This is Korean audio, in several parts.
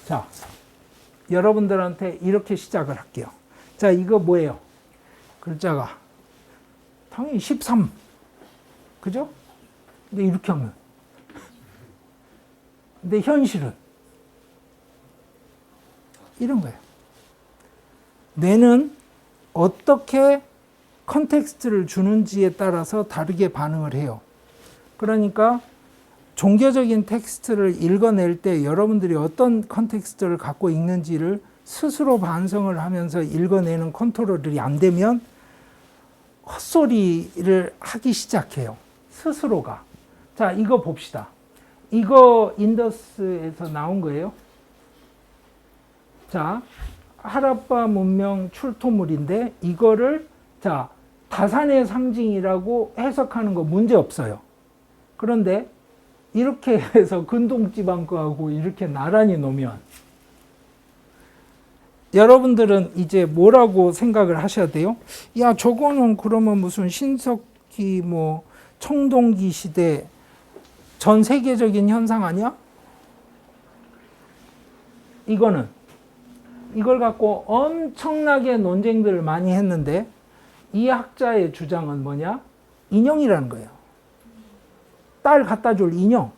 자, 여러분들한테 이렇게 시작을 할게요. 자, 이거 뭐예요? 글자가 당연히 13. 그죠? 근데 이렇게 하면. 근데 현실은 이런 거예요. 뇌는 어떻게 컨텍스트를 주는지에 따라서 다르게 반응을 해요. 그러니까 종교적인 텍스트를 읽어낼 때 여러분들이 어떤 컨텍스트를 갖고 읽는지를 스스로 반성을 하면서 읽어내는 컨트롤이 안 되면 헛소리를 하기 시작해요. 스스로가. 자, 이거 봅시다. 이거 인더스에서 나온 거예요. 자, 하라파 문명 출토물인데 이거를 자, 다산의 상징이라고 해석하는 거 문제 없어요. 그런데 이렇게 해서 근동지방 거하고 이렇게 나란히 놓으면 여러분들은 이제 뭐라고 생각을 하셔야 돼요? 야, 저거는 그러면 무슨 신석기 뭐 청동기 시대 전 세계적인 현상 아니야? 이걸 갖고 엄청나게 논쟁들을 많이 했는데 이 학자의 주장은 뭐냐? 인형이라는 거예요. 딸 갖다 줄 인형.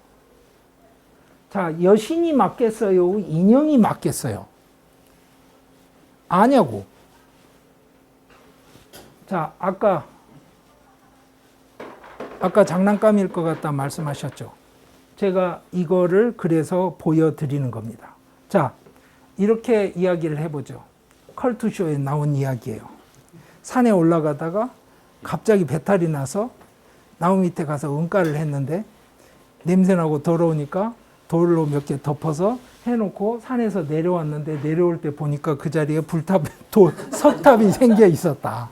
자, 여신이 맞겠어요? 인형이 맞겠어요? 아냐고. 자, 아까 장난감일 것 같다 말씀하셨죠. 제가 이거를 그래서 보여드리는 겁니다. 자, 이렇게 이야기를 해보죠. 컬투쇼에 나온 이야기예요. 산에 올라가다가 갑자기 배탈이 나서 나무 밑에 가서 응가를 했는데 냄새나고 더러우니까 돌로 몇 개 덮어서 해놓고 산에서 내려왔는데 내려올 때 보니까 그 자리에 석탑이 생겨 있었다.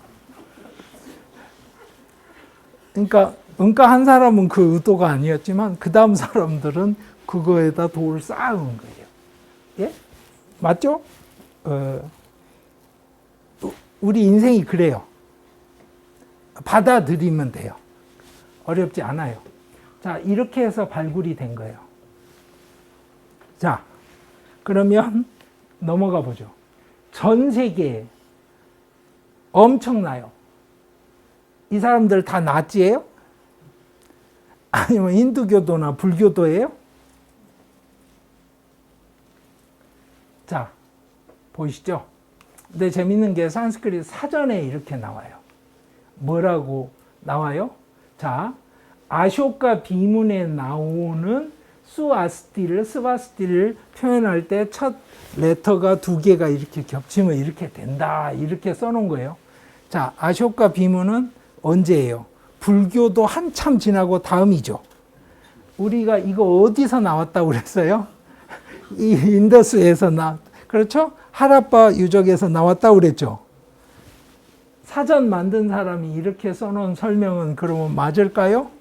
그러니까 응가 한 사람은 그 의도가 아니었지만 그 다음 사람들은 그거에다 돌을 쌓은 거예요. 예? 맞죠? 우리 인생이 그래요. 받아들이면 돼요. 어렵지 않아요. 자, 이렇게 해서 발굴이 된 거예요. 자, 그러면 넘어가 보죠. 전 세계에 엄청나요. 이 사람들 다 나치예요? 아니면 힌두교도나 불교도예요? 자, 보이시죠? 근데 재밌는 게 산스크리트 사전에 이렇게 나와요. 뭐라고 나와요? 자, 아쇼카 비문에 나오는 스바스티를 표현할 때 첫 레터가 두 개가 이렇게 겹치면 이렇게 된다. 이렇게 써놓은 거예요. 자, 아쇼카 비문은 언제예요? 불교도 한참 지나고 다음이죠. 우리가 이거 어디서 나왔다고 그랬어요? 이 인더스에서 그렇죠? 하라파 유적에서 나왔다고 그랬죠. 사전 만든 사람이 이렇게 써놓은 설명은 그러면 맞을까요?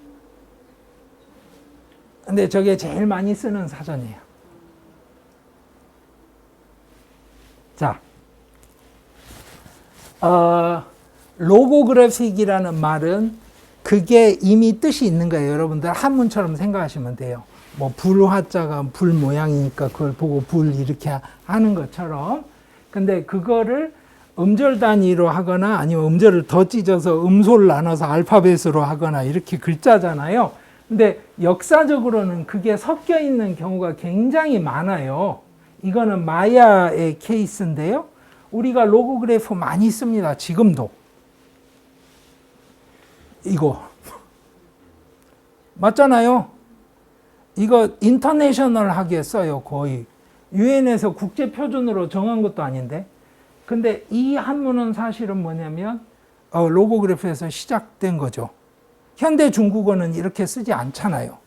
근데 저게 제일 많이 쓰는 사전이에요. 자, 로고그래픽이라는 말은 그게 이미 뜻이 있는 거예요. 여러분들 한문처럼 생각하시면 돼요. 뭐 불화자가 불 모양이니까 그걸 보고 불 이렇게 하는 것처럼. 근데 그거를 음절 단위로 하거나 아니면 음절을 더 찢어서 음소를 나눠서 알파벳으로 하거나 이렇게 글자잖아요. 근데 역사적으로는 그게 섞여 있는 경우가 굉장히 많아요. 이거는 마야의 케이스인데요. 우리가 로고그래프 많이 씁니다. 지금도. 이거. 맞잖아요. 이거 인터내셔널하게 써요. 거의. 유엔에서 국제표준으로 정한 것도 아닌데. 근데 이 한문은 사실은 뭐냐면 로고그래프에서 시작된 거죠. 현대 중국어는 이렇게 쓰지 않잖아요.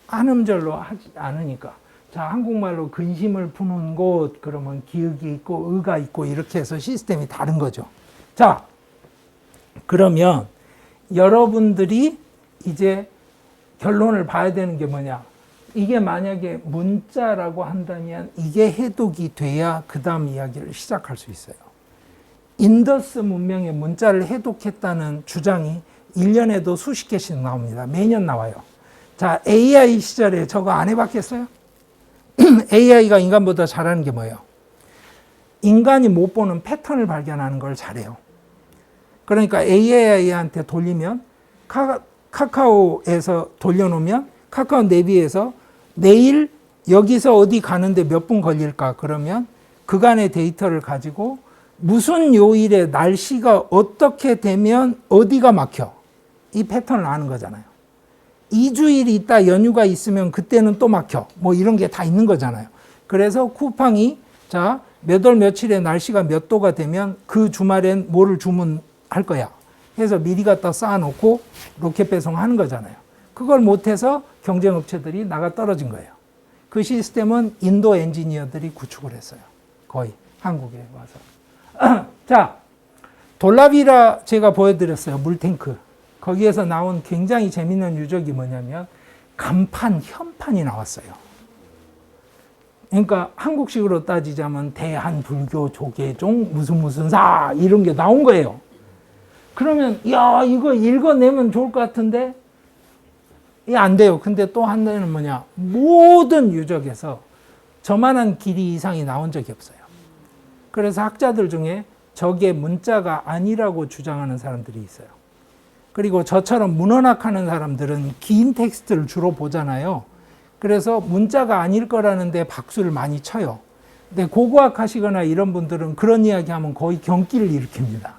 한음절로 하지 않으니까. 자, 한국말로 근심을 푸는 곳, 그러면 기역이 있고 의가 있고 이렇게 해서 시스템이 다른 거죠. 자, 그러면 여러분들이 이제 결론을 봐야 되는 게 뭐냐. 이게 만약에 문자라고 한다면 이게 해독이 돼야 그 다음 이야기를 시작할 수 있어요. 인더스 문명의 문자를 해독했다는 주장이 1년에도 수십 개씩 나옵니다. 매년 나와요. 자, AI 시절에 저거 안 해봤겠어요? AI가 인간보다 잘하는 게 뭐예요? 인간이 못 보는 패턴을 발견하는 걸 잘해요. 그러니까 AI한테 돌리면 카카오에서 돌려놓으면 카카오 내비에서 내일 여기서 어디 가는데 몇 분 걸릴까? 그러면 그간의 데이터를 가지고 무슨 요일에 날씨가 어떻게 되면 어디가 막혀? 이 패턴을 아는 거잖아요. 2주일 있다 연휴가 있으면 그때는 또 막혀. 뭐 이런 게 다 있는 거잖아요. 그래서 쿠팡이 자, 몇 월 며칠에 날씨가 몇 도가 되면 그 주말엔 뭐를 주문할 거야. 해서 미리 갖다 쌓아놓고 로켓 배송하는 거잖아요. 그걸 못해서 경쟁업체들이 나가 떨어진 거예요. 그 시스템은 인도 엔지니어들이 구축을 했어요. 거의 한국에 와서. 자, 돌라비라 제가 보여드렸어요. 물탱크. 거기에서 나온 굉장히 재밌는 유적이 뭐냐면 간판, 현판이 나왔어요. 그러니까 한국식으로 따지자면 대한불교 조계종 무슨 사 이런 게 나온 거예요. 그러면 야 이거 읽어내면 좋을 것 같은데 이게 안 돼요. 근데 또 한 대는 뭐냐, 모든 유적에서 저만한 길이 이상이 나온 적이 없어요. 그래서 학자들 중에 저게 문자가 아니라고 주장하는 사람들이 있어요. 그리고 저처럼 문헌학하는 사람들은 긴 텍스트를 주로 보잖아요. 그래서 문자가 아닐 거라는데 박수를 많이 쳐요. 근데 고고학 하시거나 이런 분들은 그런 이야기 하면 거의 경기를 일으킵니다.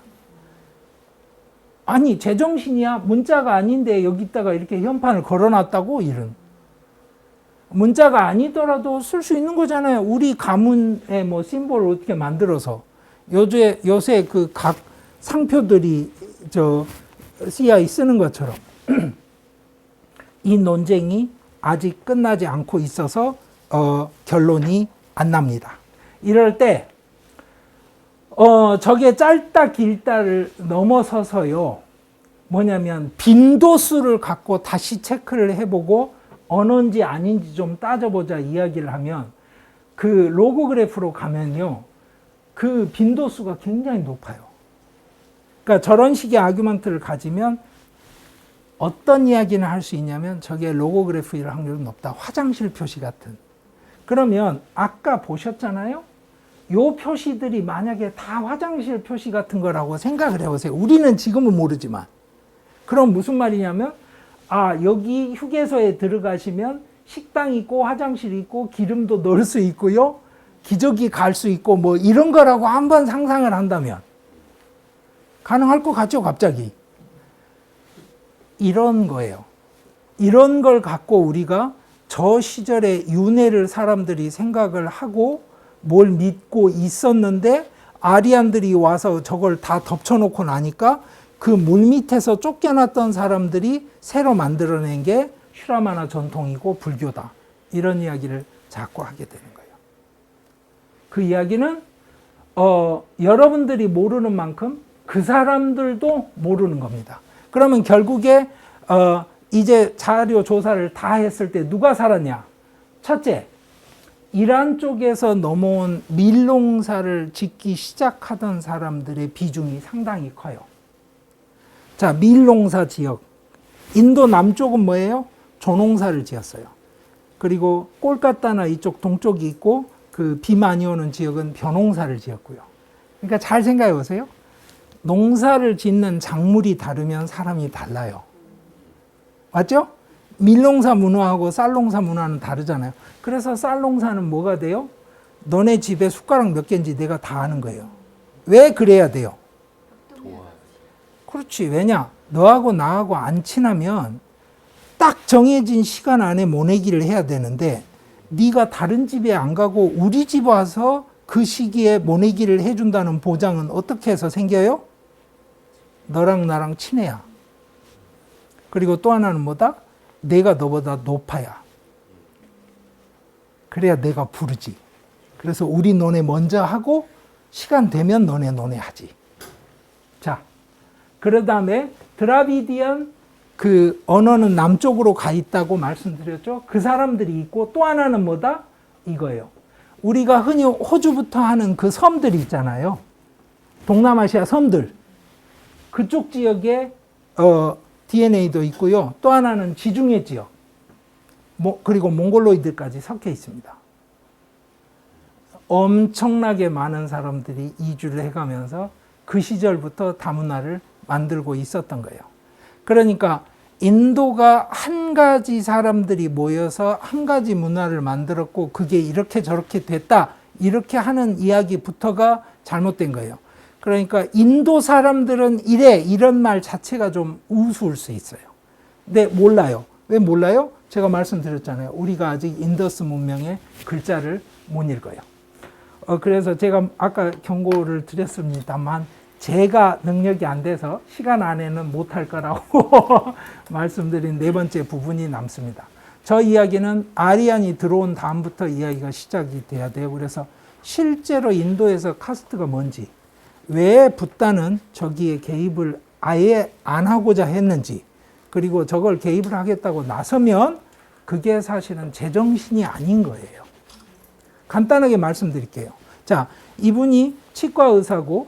아니 제정신이야? 문자가 아닌데 여기다가 이렇게 현판을 걸어놨다고? 이런. 문자가 아니더라도 쓸 수 있는 거잖아요. 우리 가문의 뭐 심볼을 어떻게 만들어서 요새 그 각 상표들이 저 CI 쓰는 것처럼 이 논쟁이 아직 끝나지 않고 있어서 결론이 안 납니다. 이럴 때 저게 짧다 길다를 넘어서서요, 뭐냐면 빈도수를 갖고 다시 체크를 해보고 언어인지 아닌지 좀 따져보자 이야기를 하면 그 로고그래프로 가면요, 그 빈도수가 굉장히 높아요. 그러니까 저런 식의 아규먼트를 가지면 어떤 이야기를 할 수 있냐면 저게 로고그래프일 확률은 높다. 화장실 표시 같은. 그러면 아까 보셨잖아요. 요 표시들이 만약에 다 화장실 표시 같은 거라고 생각을 해보세요. 우리는 지금은 모르지만. 그럼 무슨 말이냐면 여기 휴게소에 들어가시면 식당 있고 화장실 있고 기름도 넣을 수 있고요. 기저귀 갈 수 있고 뭐 이런 거라고 한번 상상을 한다면 가능할 것 같죠, 갑자기. 이런 거예요. 이런 걸 갖고 우리가 저 시절의 윤회를 사람들이 생각을 하고 뭘 믿고 있었는데 아리안들이 와서 저걸 다 덮쳐놓고 나니까 그 물밑에서 쫓겨났던 사람들이 새로 만들어낸 게 슈라마나 전통이고 불교다. 이런 이야기를 자꾸 하게 되는 거예요. 그 이야기는 여러분들이 모르는 만큼 그 사람들도 모르는 겁니다. 그러면 결국에 이제 자료 조사를 다 했을 때 누가 살았냐? 첫째, 이란 쪽에서 넘어온 밀농사를 짓기 시작하던 사람들의 비중이 상당히 커요. 자, 밀농사 지역. 인도 남쪽은 뭐예요? 조농사를 지었어요. 그리고 꼴까따나 이쪽 동쪽이 있고 그 비 많이 오는 지역은 벼농사를 지었고요. 그러니까 잘 생각해 보세요. 농사를 짓는 작물이 다르면 사람이 달라요. 맞죠? 밀농사 문화하고 쌀농사 문화는 다르잖아요. 그래서 쌀농사는 뭐가 돼요? 너네 집에 숟가락 몇 개인지 내가 다 아는 거예요. 왜 그래야 돼요? 그렇지. 왜냐? 너하고 나하고 안 친하면 딱 정해진 시간 안에 모내기를 해야 되는데 네가 다른 집에 안 가고 우리 집 와서 그 시기에 모내기를 해준다는 보장은 어떻게 해서 생겨요? 너랑 나랑 친해야. 그리고 또 하나는 뭐다? 내가 너보다 높아야. 그래야 내가 부르지. 그래서 우리 너네 먼저 하고 시간 되면 너네 하지. 자, 그 다음에 드라비디안 그 언어는 남쪽으로 가 있다고 말씀드렸죠. 그 사람들이 있고 또 하나는 뭐다? 이거예요. 우리가 흔히 호주부터 하는 그 섬들이 있잖아요. 동남아시아 섬들. 그쪽 지역에 DNA도 있고요. 또 하나는 지중해 지역. 그리고 몽골로이드까지 섞여 있습니다. 엄청나게 많은 사람들이 이주를 해가면서 그 시절부터 다문화를 만들고 있었던 거예요. 그러니까 인도가 한 가지 사람들이 모여서 한 가지 문화를 만들었고 그게 이렇게 저렇게 됐다 이렇게 하는 이야기부터가 잘못된 거예요. 그러니까 인도 사람들은 이래 이런 말 자체가 좀 우스울 수 있어요. 근데 몰라요. 왜 몰라요? 제가 말씀드렸잖아요. 우리가 아직 인더스 문명의 글자를 못 읽어요. 그래서 제가 아까 경고를 드렸습니다만 제가 능력이 안 돼서 시간 안에는 못할 거라고 말씀드린 네 번째 부분이 남습니다. 저 이야기는 아리안이 들어온 다음부터 이야기가 시작이 돼야 돼요. 그래서 실제로 인도에서 카스트가 뭔지, 왜 붓다는 저기에 개입을 아예 안 하고자 했는지, 그리고 저걸 개입을 하겠다고 나서면 그게 사실은 제정신이 아닌 거예요. 간단하게 말씀드릴게요. 자, 이분이 치과 의사고,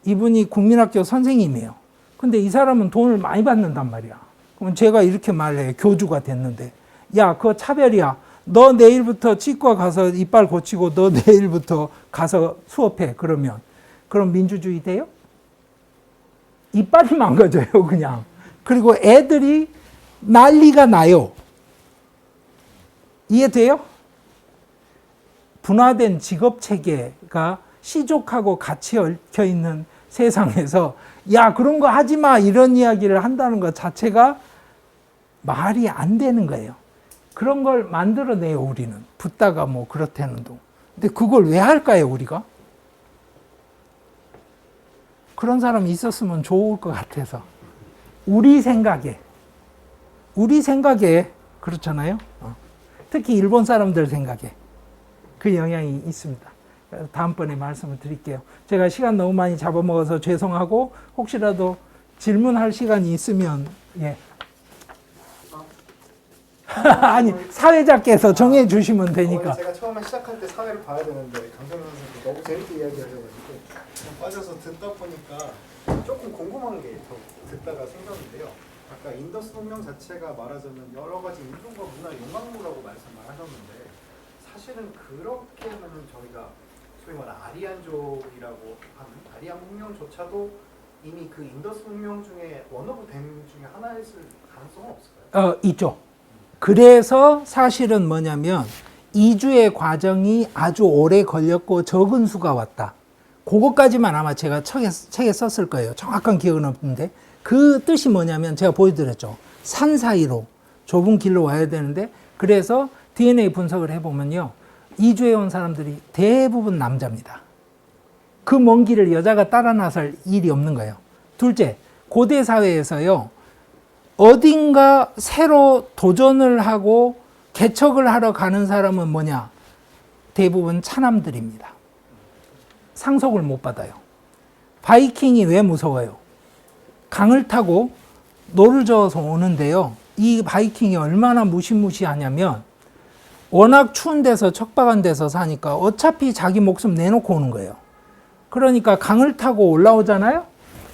이분이 국민학교 선생님이에요. 근데 이 사람은 돈을 많이 받는단 말이야. 그럼 제가 이렇게 말해요. 교주가 됐는데. 야, 그거 차별이야. 너 내일부터 치과 가서 이빨 고치고 너 내일부터 가서 수업해. 그럼 민주주의 돼요? 이빨이 망가져요, 그냥. 그리고 애들이 난리가 나요. 이해돼요? 분화된 직업 체계가 시족하고 같이 얽혀 있는 세상에서 야, 그런 거 하지 마 이런 이야기를 한다는 것 자체가 말이 안 되는 거예요. 그런 걸 만들어내요, 우리는. 붙다가 뭐 그렇다는 동. 근데 그걸 왜 할까요, 우리가? 그런 사람이 있었으면 좋을 것 같아서. 우리 생각에 그렇잖아요. 특히 일본 사람들 생각에 그 영향이 있습니다. 다음번에 말씀을 드릴게요. 제가 시간 너무 많이 잡아먹어서 죄송하고 혹시라도 질문할 시간이 있으면 예. 아니 사회자께서 정해 주시면 되니까. 제가 처음에 시작할 때 사회를 봐야 되는데 강정현 선생님 너무 재밌게 이야기하셔가지고 그냥 빠져서 듣다 보니까 조금 궁금한 게 듣다가 생겼는데요. 아까 인더스 문명 자체가 말하자면 여러 가지 인종과 문화 용광로라고 말씀을 하셨는데 사실은 그렇게는 저희가 소위 말하는 아리안족이라고 하는 아리안 문명조차도 이미 그 인더스 문명 중에 원 오브 댐 중에 하나였을 가능성은 없을까요? 있죠. 그래서 사실은 뭐냐면 이주의 과정이 아주 오래 걸렸고 적은 수가 왔다. 그것까지만 아마 제가 책에 썼을 거예요. 정확한 기억은 없는데 그 뜻이 뭐냐면 제가 보여드렸죠. 산 사이로 좁은 길로 와야 되는데 그래서 DNA 분석을 해보면요. 이주해 온 사람들이 대부분 남자입니다. 그 먼 길을 여자가 따라 나설 일이 없는 거예요. 둘째, 고대 사회에서요. 어딘가 새로 도전을 하고 개척을 하러 가는 사람은 뭐냐? 대부분 차남들입니다. 상속을 못 받아요. 바이킹이 왜 무서워요? 강을 타고 노를 저어서 오는데요. 이 바이킹이 얼마나 무시무시하냐면 워낙 추운 데서 척박한 데서 사니까 어차피 자기 목숨 내놓고 오는 거예요. 그러니까 강을 타고 올라오잖아요.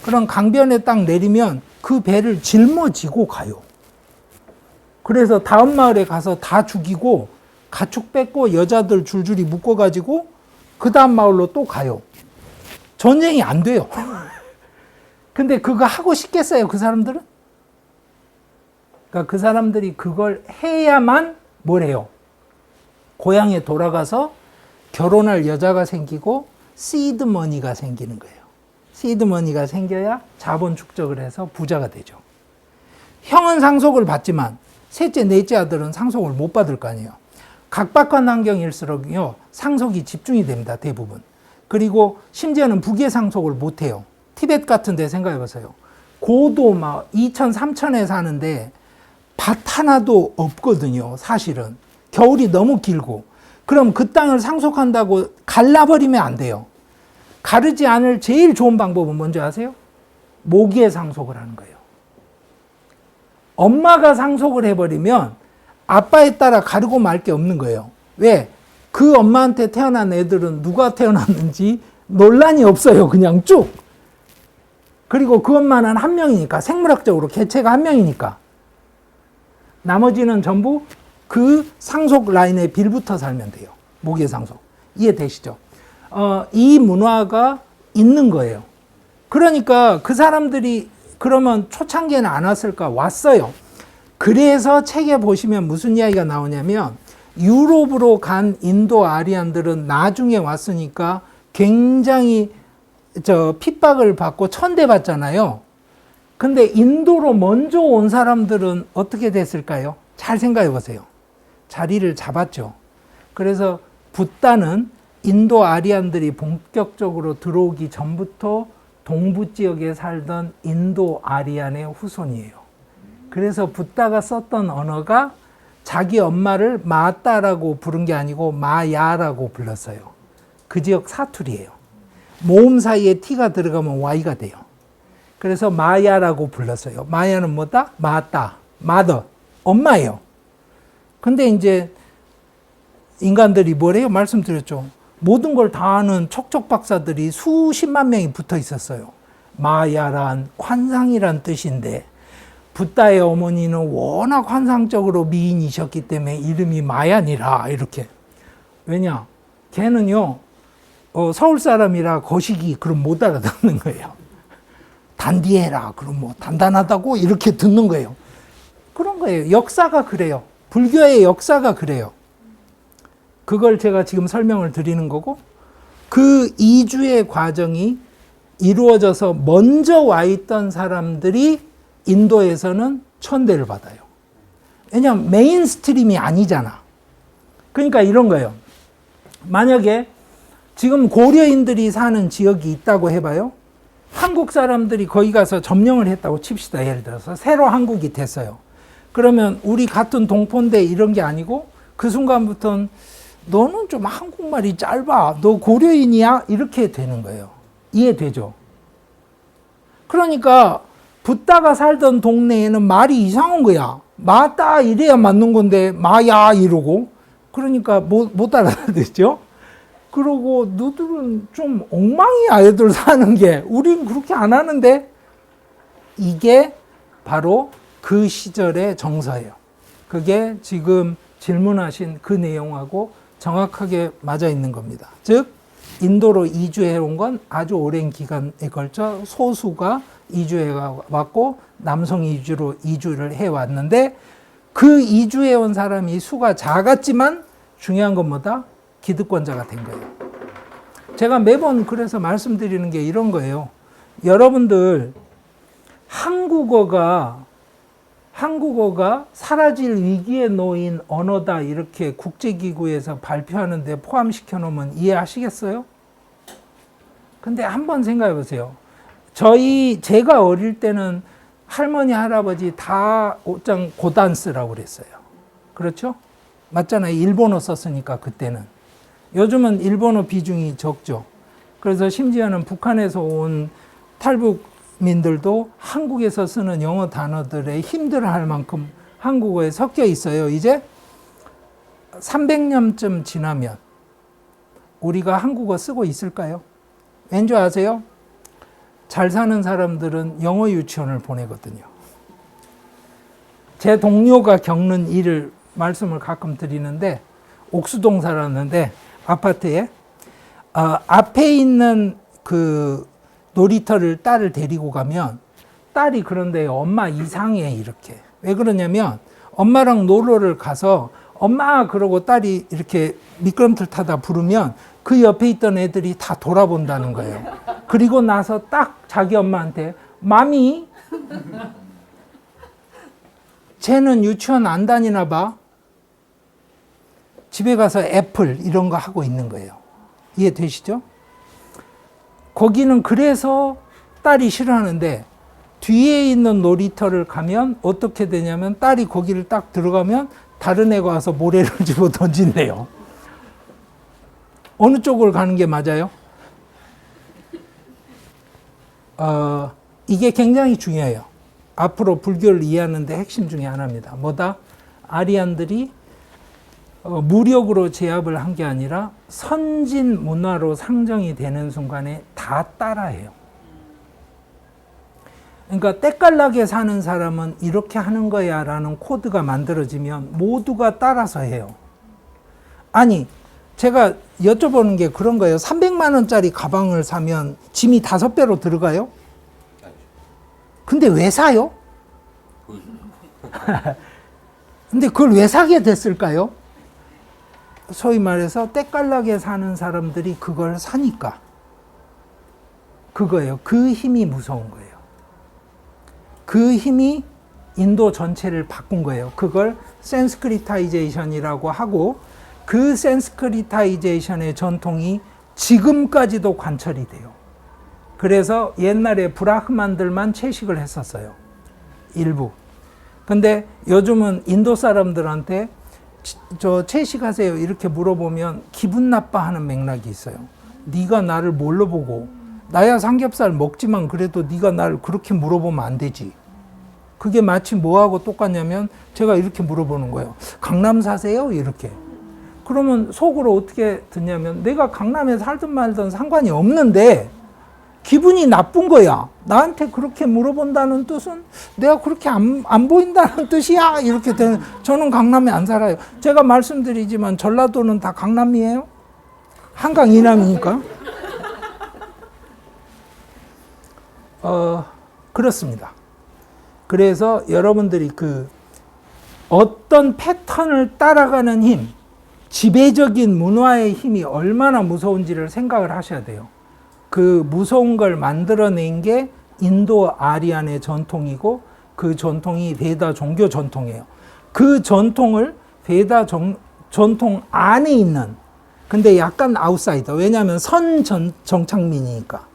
그럼 강변에 딱 내리면 그 배를 짊어지고 가요. 그래서 다음 마을에 가서 다 죽이고 가축 뺏고 여자들 줄줄이 묶어가지고 그 다음 마을로 또 가요. 전쟁이 안 돼요. 근데 그거 하고 싶겠어요, 그 사람들은? 그러니까 그 사람들이 그걸 해야만 뭘 해요? 고향에 돌아가서 결혼할 여자가 생기고 시드머니가 생기는 거예요. 시드머니가 생겨야 자본 축적을 해서 부자가 되죠. 형은 상속을 받지만 셋째, 넷째 아들은 상속을 못 받을 거 아니에요. 각박한 환경일수록요, 상속이 집중이 됩니다, 대부분. 그리고 심지어는 부계 상속을 못 해요. 티벳 같은 데 생각해 보세요. 고도 막 2천, 3천에 사는데 밭 하나도 없거든요, 사실은. 겨울이 너무 길고. 그럼 그 땅을 상속한다고 갈라버리면 안 돼요. 가르지 않을 제일 좋은 방법은 뭔지 아세요? 모기에 상속을 하는 거예요. 엄마가 상속을 해버리면 아빠에 따라 가르고 말 게 없는 거예요. 왜? 그 엄마한테 태어난 애들은 누가 태어났는지 논란이 없어요. 그냥 쭉. 그리고 그 엄마는 한 명이니까, 생물학적으로 개체가 한 명이니까. 나머지는 전부 그 상속 라인에 빌붙어 살면 돼요. 모기의 상속. 이해되시죠? 이 문화가 있는 거예요. 그러니까 그 사람들이 그러면 초창기에는 안 왔을까? 왔어요. 그래서 책에 보시면 무슨 이야기가 나오냐면 유럽으로 간 인도 아리안들은 나중에 왔으니까 굉장히 핍박을 받고 천대받잖아요. 근데 인도로 먼저 온 사람들은 어떻게 됐을까요? 잘 생각해 보세요. 자리를 잡았죠. 그래서 붓다는 인도 아리안들이 본격적으로 들어오기 전부터 동부 지역에 살던 인도 아리안의 후손이에요. 그래서 붓다가 썼던 언어가 자기 엄마를 마따라고 부른 게 아니고 마야라고 불렀어요. 그 지역 사투리예요. 모음 사이에 T가 들어가면 Y가 돼요. 그래서 마야라고 불렀어요. 마야는 뭐다? 마따, 마더, 엄마예요. 근데 이제 인간들이 뭐래요? 말씀드렸죠. 모든 걸 다 아는 척척 박사들이 수십만 명이 붙어 있었어요. 마야란 환상이란 뜻인데 붓다의 어머니는 워낙 환상적으로 미인이셨기 때문에 이름이 마야니라 이렇게. 왜냐? 걔는요 서울 사람이라 거시기 그럼 못 알아듣는 거예요. 단디해라 그럼 뭐 단단하다고 이렇게 듣는 거예요. 그런 거예요. 역사가 그래요. 불교의 역사가 그래요. 그걸 제가 지금 설명을 드리는 거고, 그 이주의 과정이 이루어져서 먼저 와 있던 사람들이 인도에서는 천대를 받아요. 왜냐하면 메인스트림이 아니잖아. 그러니까 이런 거예요. 만약에 지금 고려인들이 사는 지역이 있다고 해봐요. 한국 사람들이 거기 가서 점령을 했다고 칩시다. 예를 들어서 새로 한국이 됐어요. 그러면 우리 같은 동포인데 이런 게 아니고 그 순간부터는 너는 좀 한국말이 짧아. 너 고려인이야? 이렇게 되는 거예요. 이해되죠? 그러니까 붓다가 살던 동네에는 말이 이상한 거야. 마따 이래야 맞는 건데 마야 이러고. 그러니까 못 알아듣죠? 그러고 너들은 좀 엉망이야 애들 사는 게. 우린 그렇게 안 하는데. 이게 바로 그 시절의 정서예요. 그게 지금 질문하신 그 내용하고 정확하게 맞아 있는 겁니다. 즉 인도로 이주해 온 건 아주 오랜 기간에 걸쳐 소수가 이주해 왔고 남성 이주로 이주를 해 왔는데 그 이주해 온 사람이 수가 작았지만 중요한 건 뭐다? 기득권자가 된 거예요. 제가 매번 그래서 말씀드리는 게 이런 거예요. 여러분들 한국어가 사라질 위기에 놓인 언어다 이렇게 국제기구에서 발표하는데 포함시켜 놓으면 이해하시겠어요? 근데 한번 생각해 보세요. 제가 어릴 때는 할머니, 할아버지 다 옷장 고단스라고 그랬어요. 그렇죠? 맞잖아요. 일본어 썼으니까 그때는. 요즘은 일본어 비중이 적죠. 그래서 심지어는 북한에서 온 탈북민들도 한국에서 쓰는 영어 단어들에 힘들어할 만큼 한국어에 섞여 있어요. 이제 300년쯤 지나면 우리가 한국어 쓰고 있을까요? 왠지 아세요? 잘 사는 사람들은 영어 유치원을 보내거든요. 제 동료가 겪는 일을 말씀을 가끔 드리는데 옥수동 살았는데 아파트에 앞에 있는 그 놀이터를 딸을 데리고 가면 딸이 그런데 엄마 이상해 이렇게. 왜 그러냐면 엄마랑 놀러를 가서 엄마 그러고 딸이 이렇게 미끄럼틀 타다 부르면 그 옆에 있던 애들이 다 돌아본다는 거예요. 그리고 나서 딱 자기 엄마한테 마미 쟤는 유치원 안 다니나 봐. 집에 가서 애플 이런 거 하고 있는 거예요. 이해되시죠? 거기는 그래서 딸이 싫어하는데 뒤에 있는 놀이터를 가면 어떻게 되냐면 딸이 거기를 딱 들어가면 다른 애가 와서 모래를 집어 던진대요. 어느 쪽으로 가는 게 맞아요? 이게 굉장히 중요해요. 앞으로 불교를 이해하는 데 핵심 중에 하나입니다. 뭐다? 아리안들이 무력으로 제압을 한 게 아니라 선진 문화로 상정이 되는 순간에 다 따라해요. 그러니까 때깔나게 사는 사람은 이렇게 하는 거야 라는 코드가 만들어지면 모두가 따라서 해요. 아니 제가 여쭤보는 게 그런 거예요. 300만 원짜리 가방을 사면 짐이 5배로 들어가요? 근데 왜 사요? 근데 그걸 왜 사게 됐을까요? 소위 말해서 때깔나게 사는 사람들이 그걸 사니까. 그거예요. 그 힘이 무서운 거예요. 그 힘이 인도 전체를 바꾼 거예요. 그걸 센스크리타이제이션이라고 하고, 그 센스크리타이제이션의 전통이 지금까지도 관철이 돼요. 그래서 옛날에 브라흐만들만 채식을 했었어요. 일부. 근데 요즘은 인도 사람들한테 저 채식하세요 이렇게 물어보면 기분 나빠하는 맥락이 있어요. 네가 나를 뭘로 보고, 나야 삼겹살 먹지만 그래도 네가 나를 그렇게 물어보면 안 되지. 그게 마치 뭐하고 똑같냐면 제가 이렇게 물어보는 거예요. 강남 사세요? 이렇게. 그러면 속으로 어떻게 듣냐면 내가 강남에 살든 말든 상관이 없는데 기분이 나쁜 거야. 나한테 그렇게 물어본다는 뜻은 내가 그렇게 안 보인다는 뜻이야. 이렇게 되는. 저는 강남에 안 살아요. 제가 말씀드리지만 전라도는 다 강남이에요. 한강 이남이니까. 그렇습니다. 그래서 여러분들이 그 어떤 패턴을 따라가는 힘, 지배적인 문화의 힘이 얼마나 무서운지를 생각을 하셔야 돼요. 그 무서운 걸 만들어낸 게 인도 아리안의 전통이고, 그 전통이 베다 종교 전통이에요. 그 전통을 베다 전통 안에 있는, 근데 약간 아웃사이더, 왜냐하면 정착민이니까.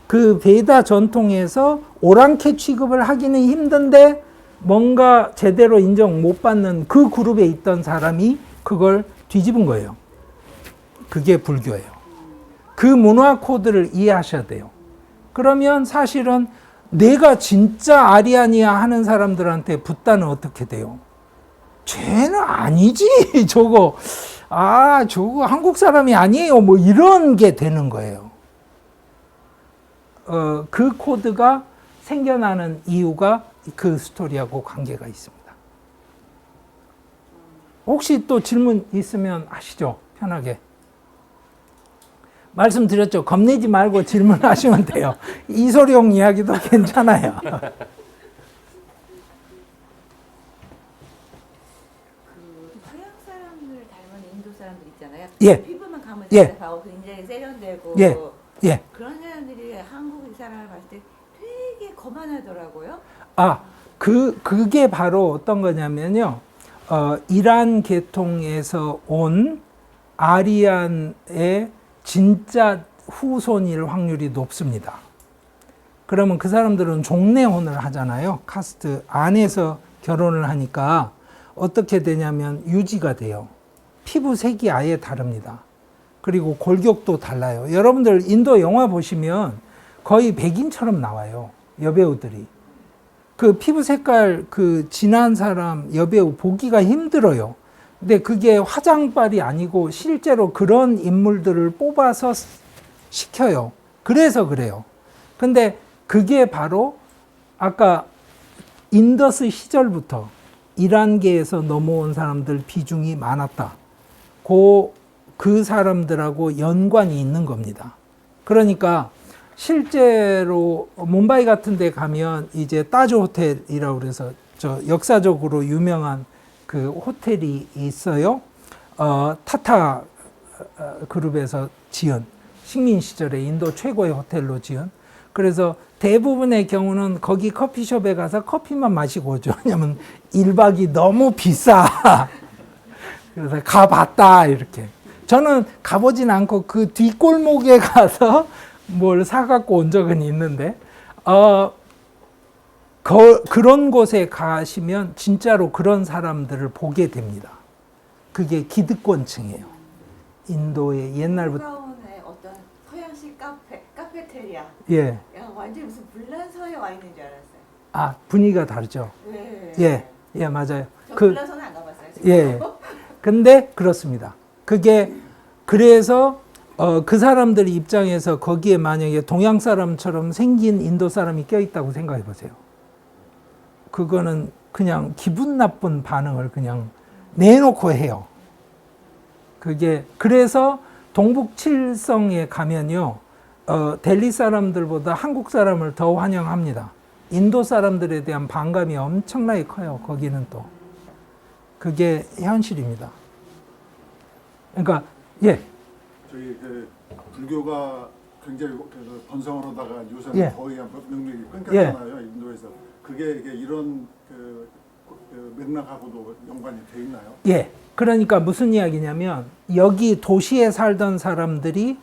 그 베다 전통에서 오랑캐 취급을 하기는 힘든데 뭔가 제대로 인정 못 받는 그 그룹에 있던 사람이 그걸 뒤집은 거예요. 그게 불교예요. 그 문화 코드를 이해하셔야 돼요. 그러면 사실은 내가 진짜 아리아니아 하는 사람들한테 붓다는 어떻게 돼요? 쟤는 아니지. 저거 한국 사람이 아니에요. 뭐 이런 게 되는 거예요. 그 코드가 생겨나는 이유가 그 스토리하고 관계가 있습니다. 혹시 또 질문 있으면 하시죠. 편하게. 말씀드렸죠. 겁내지 말고 질문하시면 돼요. 이소룡 이야기도 괜찮아요. 그 서양 사람을 닮은 인도 사람들 있잖아요. 예. 피부만 가면 예. 하고 굉장히 세련되고 예. 그런 사람들이 한국 사람을 봤을 때 되게 거만하더라고요. 그게 바로 어떤 거냐면요. 이란 계통에서 온 아리안의 진짜 후손일 확률이 높습니다. 그러면 그 사람들은 종례혼을 하잖아요. 카스트 안에서 결혼을 하니까 어떻게 되냐면 유지가 돼요. 피부색이 아예 다릅니다. 그리고 골격도 달라요. 여러분들 인도 영화 보시면 거의 백인처럼 나와요. 여배우들이. 그 피부 색깔 그 진한 사람 여배우 보기가 힘들어요. 근데 그게 화장빨이 아니고 실제로 그런 인물들을 뽑아서 시켜요. 그래서 그래요. 근데 그게 바로 아까 인더스 시절부터 이란계에서 넘어온 사람들 비중이 많았다. 그 사람들하고 연관이 있는 겁니다. 그러니까 실제로 뭄바이 같은 데 가면 이제 따즈 호텔이라고 그래서 저 역사적으로 유명한 그 호텔이 있어요. 타타 그룹에서 지은 식민 시절에 인도 최고의 호텔로 지은. 그래서 대부분의 경우는 거기 커피숍에 가서 커피만 마시고 오죠. 왜냐면 1박이 너무 비싸. 그래서 가봤다 이렇게. 저는 가보진 않고 그 뒷골목에 가서 뭘 사갖고 온 적은 있는데 그런 곳에 가시면 진짜로 그런 사람들을 보게 됩니다. 그게 기득권층이에요. 인도의 옛날부터. 브라운의 어떤 서양식 카페테리아. 예. 야, 완전 무슨 불란서에 와 있는 줄 알았어요. 아, 분위기가 다르죠. 네. 예, 맞아요. 저 불란서는 안 가봤어요. 지금. 예. 근데 그렇습니다. 그게 그래서 그 사람들 입장에서 거기에 만약에 동양 사람처럼 생긴 인도 사람이 껴있다고 생각해 보세요. 그거는 그냥 기분 나쁜 반응을 그냥 내놓고 해요. 그게 그래서 동북 칠성에 가면요, 델리 사람들보다 한국 사람을 더 환영합니다. 인도 사람들에 대한 반감이 엄청나게 커요. 거기는 또 그게 현실입니다. 그러니까 예, 저희 그 불교가 굉장히 그 번성으로다가 요새는 예. 거의 명맥이 끊겼잖아요. 인도에서 그게 이게 이런 그 맥락하고도 연관이 돼 있나요? 예. 그러니까 무슨 이야기냐면 여기 도시에 살던 사람들이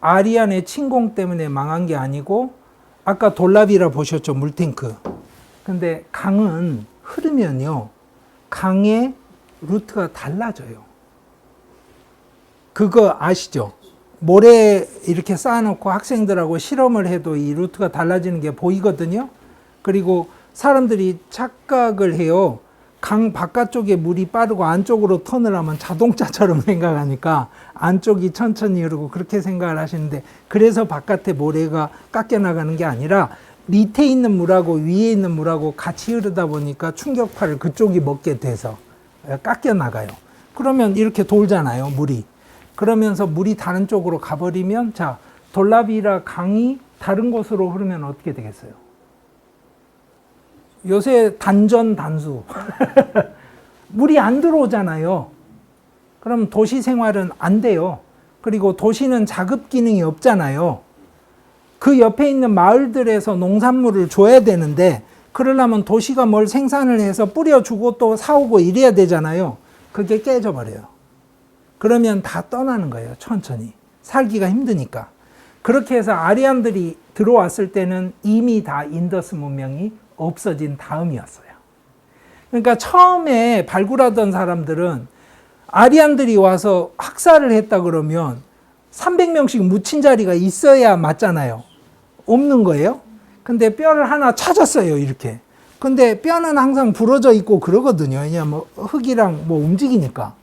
아리안의 침공 때문에 망한 게 아니고 아까 돌라비라 보셨죠, 물탱크. 근데 강은 흐르면요, 강의 루트가 달라져요. 그거 아시죠? 모래 이렇게 쌓아놓고 학생들하고 실험을 해도 이 루트가 달라지는 게 보이거든요. 그리고 사람들이 착각을 해요. 강 바깥쪽에 물이 빠르고 안쪽으로 턴을 하면 자동차처럼 생각하니까 안쪽이 천천히 흐르고 그렇게 생각을 하시는데, 그래서 바깥에 모래가 깎여 나가는 게 아니라 밑에 있는 물하고 위에 있는 물하고 같이 흐르다 보니까 충격파를 그쪽이 먹게 돼서 깎여 나가요. 그러면 이렇게 돌잖아요, 물이. 그러면서 물이 다른 쪽으로 가버리면, 자, 돌라비라 강이 다른 곳으로 흐르면 어떻게 되겠어요? 요새 단전 단수 물이 안 들어오잖아요. 그럼 도시 생활은 안 돼요. 그리고 도시는 자급 기능이 없잖아요. 그 옆에 있는 마을들에서 농산물을 줘야 되는데, 그러려면 도시가 뭘 생산을 해서 뿌려주고 또 사오고 이래야 되잖아요. 그게 깨져버려요. 그러면 다 떠나는 거예요. 천천히. 살기가 힘드니까. 그렇게 해서 아리안들이 들어왔을 때는 이미 다 인더스 문명이 없어진 다음이었어요. 그러니까 처음에 발굴하던 사람들은 아리안들이 와서 학살을 했다 그러면 300명씩 묻힌 자리가 있어야 맞잖아요. 없는 거예요. 근데 뼈를 하나 찾았어요, 이렇게. 근데 뼈는 항상 부러져 있고 그러거든요. 왜냐면 흙이랑 뭐 움직이니까.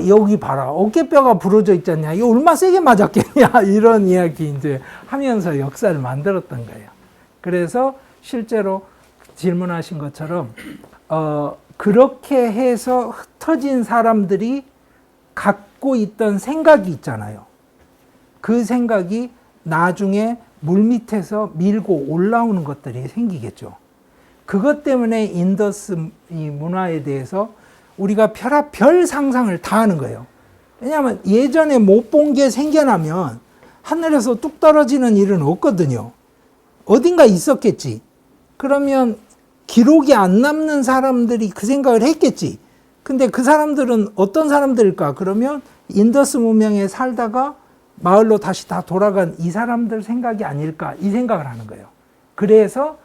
여기 봐라. 어깨뼈가 부러져 있잖냐. 이거 얼마나 세게 맞았겠냐. 이런 이야기 이제 하면서 역사를 만들었던 거예요. 그래서 실제로 질문하신 것처럼 그렇게 해서 흩어진 사람들이 갖고 있던 생각이 있잖아요. 그 생각이 나중에 물밑에서 밀고 올라오는 것들이 생기겠죠. 그것 때문에 인더스 이 문화에 대해서 우리가 별 상상을 다 하는 거예요. 왜냐하면 예전에 못 본 게 생겨나면 하늘에서 뚝 떨어지는 일은 없거든요. 어딘가 있었겠지. 그러면 기록이 안 남는 사람들이 그 생각을 했겠지. 근데 그 사람들은 어떤 사람들일까? 그러면 인더스 문명에 살다가 마을로 다시 다 돌아간 이 사람들 생각이 아닐까? 이 생각을 하는 거예요. 그래서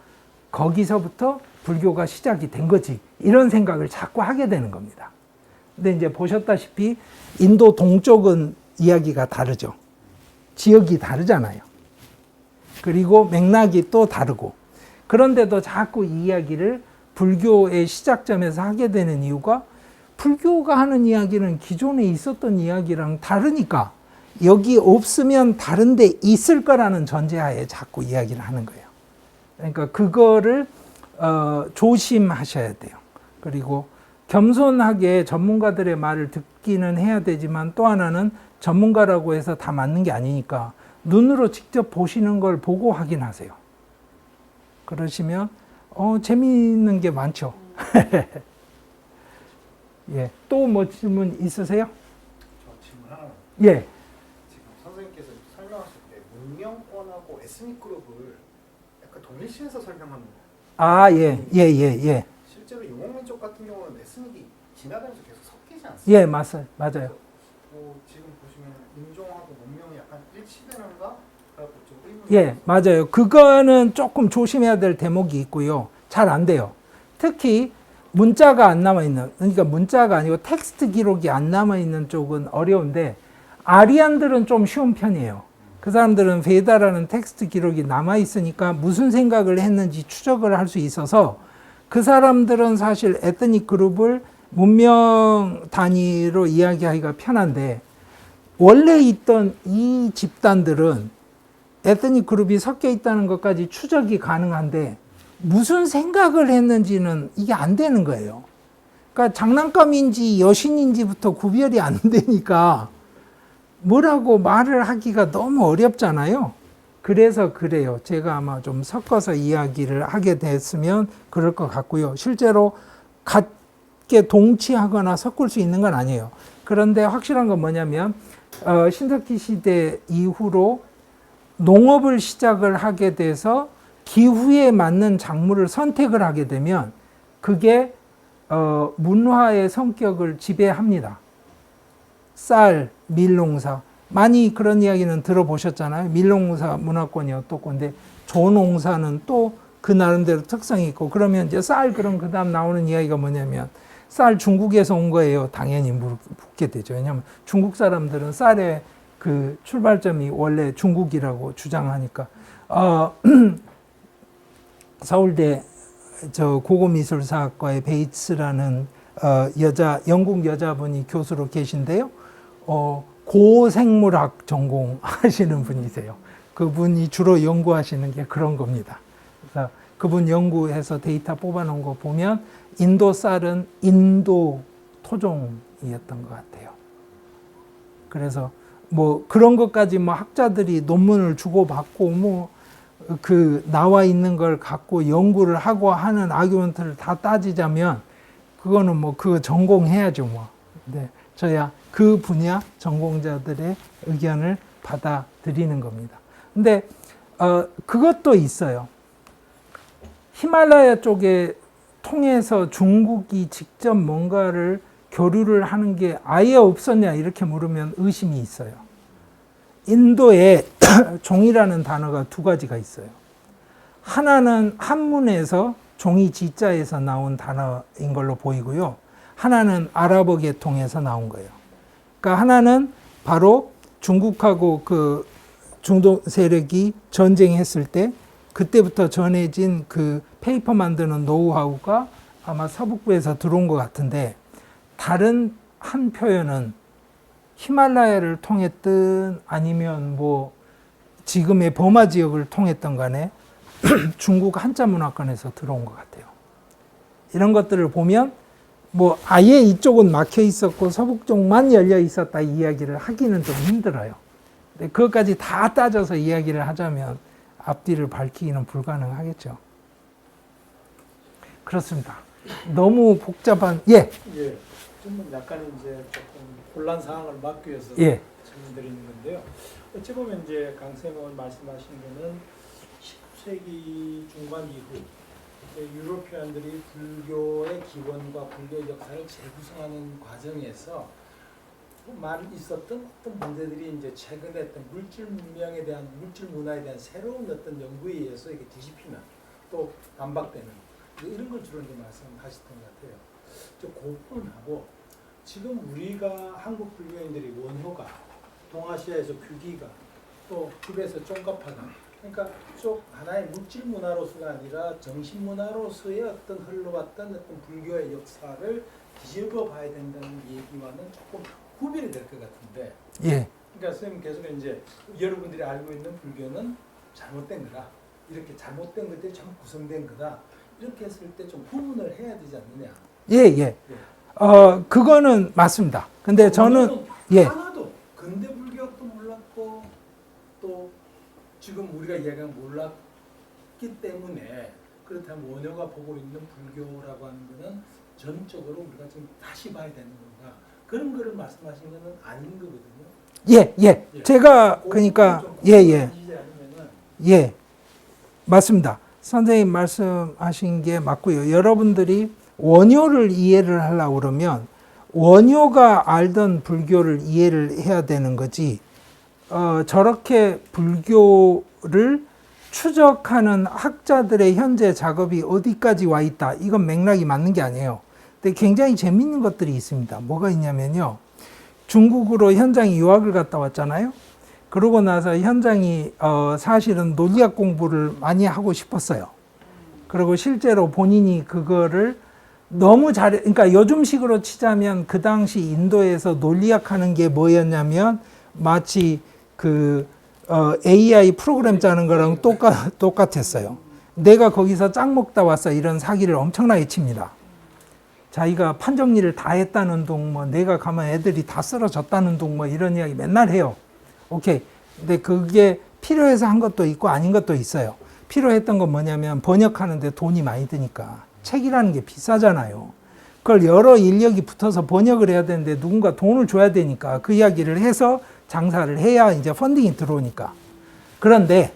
거기서부터 불교가 시작이 된 거지. 이런 생각을 자꾸 하게 되는 겁니다. 근데 이제 보셨다시피 인도 동쪽은 이야기가 다르죠. 지역이 다르잖아요. 그리고 맥락이 또 다르고. 그런데도 자꾸 이 이야기를 불교의 시작점에서 하게 되는 이유가, 불교가 하는 이야기는 기존에 있었던 이야기랑 다르니까 여기 없으면 다른 데 있을 거라는 전제하에 자꾸 이야기를 하는 거예요. 그러니까 그거를 조심하셔야 돼요. 그리고 겸손하게 전문가들의 말을 듣기는 해야 되지만, 또 하나는 전문가라고 해서 다 맞는 게 아니니까 눈으로 직접 보시는 걸 보고 확인하세요. 그러시면 재미있는 게 많죠. 예, 또 뭐 질문 있으세요? 저 질문 하나. 예. 지금 선생님께서 설명하실 때 문명권하고 에스닉 그룹을 약간 동일시해서 설명하는 거예요. 예. 실제로 유목민족 같은 경우는 에스닉이 지나가면서 계속 섞이지 않습니까? 예, 맞아요. 지금 보시면 인종하고 문명이 약간 일치되는가? 예, 맞아요. 그거는 조금 조심해야 될 대목이 있고요. 잘 안 돼요. 특히 문자가 안 남아있는, 그러니까 문자가 아니고 텍스트 기록이 안 남아있는 쪽은 어려운데, 아리안들은 좀 쉬운 편이에요. 그 사람들은 베다라는 텍스트 기록이 남아있으니까 무슨 생각을 했는지 추적을 할 수 있어서, 그 사람들은 사실 에트닉 그룹을 문명 단위로 이야기하기가 편한데, 원래 있던 이 집단들은 에트닉 그룹이 섞여 있다는 것까지 추적이 가능한데 무슨 생각을 했는지는 이게 안 되는 거예요. 그러니까 장난감인지 여신인지부터 구별이 안 되니까 뭐라고 말을 하기가 너무 어렵잖아요. 그래서 그래요. 제가 아마 좀 섞어서 이야기를 하게 됐으면 그럴 것 같고요. 실제로 같게 동치하거나 섞을 수 있는 건 아니에요. 그런데 확실한 건 뭐냐면 신석기 시대 이후로 농업을 시작을 하게 돼서 기후에 맞는 작물을 선택을 하게 되면 그게 문화의 성격을 지배합니다. 쌀, 밀농사. 많이 그런 이야기는 들어보셨잖아요. 밀농사 문화권이 어떻고, 근데 조농사는 또 그 나름대로 특성이 있고, 그러면 이제 쌀, 그럼 그 다음 나오는 이야기가 뭐냐면, 쌀 중국에서 온 거예요. 당연히 묻게 되죠. 왜냐하면 중국 사람들은 쌀의 그 출발점이 원래 중국이라고 주장하니까. 서울대 저 고고미술사학과의 베이츠라는 영국 여자분이 교수로 계신데요. 고생물학 전공하시는 분이세요. 그분이 주로 연구하시는 게 그런 겁니다. 그래서 그분 연구해서 데이터 뽑아놓은 거 보면 인도 쌀은 인도 토종이었던 것 같아요. 그래서 뭐 그런 것까지 뭐 학자들이 논문을 주고받고 뭐 그 나와 있는 걸 갖고 연구를 하고 하는 아규먼트를 다 따지자면 그거는 뭐 그거 전공해야죠 뭐. 근데 저야 그 분야 전공자들의 의견을 받아들이는 겁니다. 근데 그것도 있어요. 히말라야 쪽에 통해서 중국이 직접 뭔가를 교류를 하는 게 아예 없었냐 이렇게 물으면 의심이 있어요. 인도에 종이라는 단어가 두 가지가 있어요. 하나는 한문에서 종이 지자에서 나온 단어인 걸로 보이고요. 하나는 아랍어 계통에서 나온 거예요. 그러니까 하나는 바로 중국하고 그 중동 세력이 전쟁했을 때 그때부터 전해진 그 페이퍼 만드는 노하우가 아마 서북부에서 들어온 것 같은데, 다른 한 표현은 히말라야를 통했든 아니면 뭐 지금의 버마 지역을 통했던 간에 중국 한자 문화권에서 들어온 것 같아요. 이런 것들을 보면 뭐 아예 이쪽은 막혀 있었고 서북 쪽만 열려 있었다 이 이야기를 하기는 좀 힘들어요. 근데 그것까지 다 따져서 이야기를 하자면 앞뒤를 밝히기는 불가능하겠죠. 그렇습니다. 너무 복잡한 예, 좀 약간 이제 조금 혼란 상황을 막기 위해서 예. 질문드리는 건데요. 어찌 보면 이제 강쌤은 말씀하신 거는 19세기 중반 이후 유로피안들이 불교의 기원과 불교 역사를 재구성하는 과정에서 있었던 어떤 문제들이 이제 최근에 어떤 물질 문명에 대한 물질 문화에 대한 새로운 어떤 연구에 의해서 이게 뒤집히는 또 반박되는 이런 걸 주로 이제 말씀하셨던 것 같아요. 저 고분하고 지금 우리가 한국 불교인들이 원효가 동아시아에서 규기가 또 집에서 쫑갑하다, 그러니까 쪽 하나의 물질 문화로서가 아니라 정신 문화로서의 어떤 흘러왔던 어떤 불교의 역사를 뒤집어 봐야 된다는 얘기와는 조금 구별이 될 것 같은데. 예. 그러니까 선생님 계속 이제 여러분들이 알고 있는 불교는 잘못된 거다, 이렇게 잘못된 것들이 참 구성된 거다, 이렇게 했을 때 좀 구분을 해야 되지 않느냐. 예. 그거는 맞습니다. 근데 저는 하나도 근대 불교도 몰랐고 또 지금 우리가 이야기한 몰랐기 때문에, 그렇다면 원효가 보고 있는 불교라고 하는 거는 전적으로 우리가 좀 다시 봐야 되는 건가, 그런 거를 말씀하신 거는 아닌 거거든요. 예. 제가 그러니까 예. 맞습니다. 선생님 말씀하신 게 맞고요. 여러분들이 원효를 이해를 하려고 그러면 원효가 알던 불교를 이해를 해야 되는 거지, 저렇게 불교를 추적하는 학자들의 현재 작업이 어디까지 와 있다, 이건 맥락이 맞는 게 아니에요. 근데 굉장히 재밌는 것들이 있습니다. 뭐가 있냐면요, 중국으로 현장이 유학을 갔다 왔잖아요. 그러고 나서 현장이 사실은 논리학 공부를 많이 하고 싶었어요. 그리고 실제로 본인이 그거를 너무 그러니까 요즘식으로 치자면 그 당시 인도에서 논리학 하는 게 뭐였냐면 마치 그 AI 프로그램 짜는 거랑 똑같았어요. 내가 거기서 짱 먹다 왔어, 이런 사기를 엄청나게 칩니다. 자기가 판정리를 다 했다는 둥, 뭐 내가 가면 애들이 다 쓰러졌다는 둥, 뭐 이런 이야기 맨날 해요. 오케이. 근데 그게 필요해서 한 것도 있고 아닌 것도 있어요. 필요했던 건 뭐냐면 번역하는데 돈이 많이 드니까. 책이라는 게 비싸잖아요. 그걸 여러 인력이 붙어서 번역을 해야 되는데 누군가 돈을 줘야 되니까 그 이야기를 해서 장사를 해야 이제 펀딩이 들어오니까. 그런데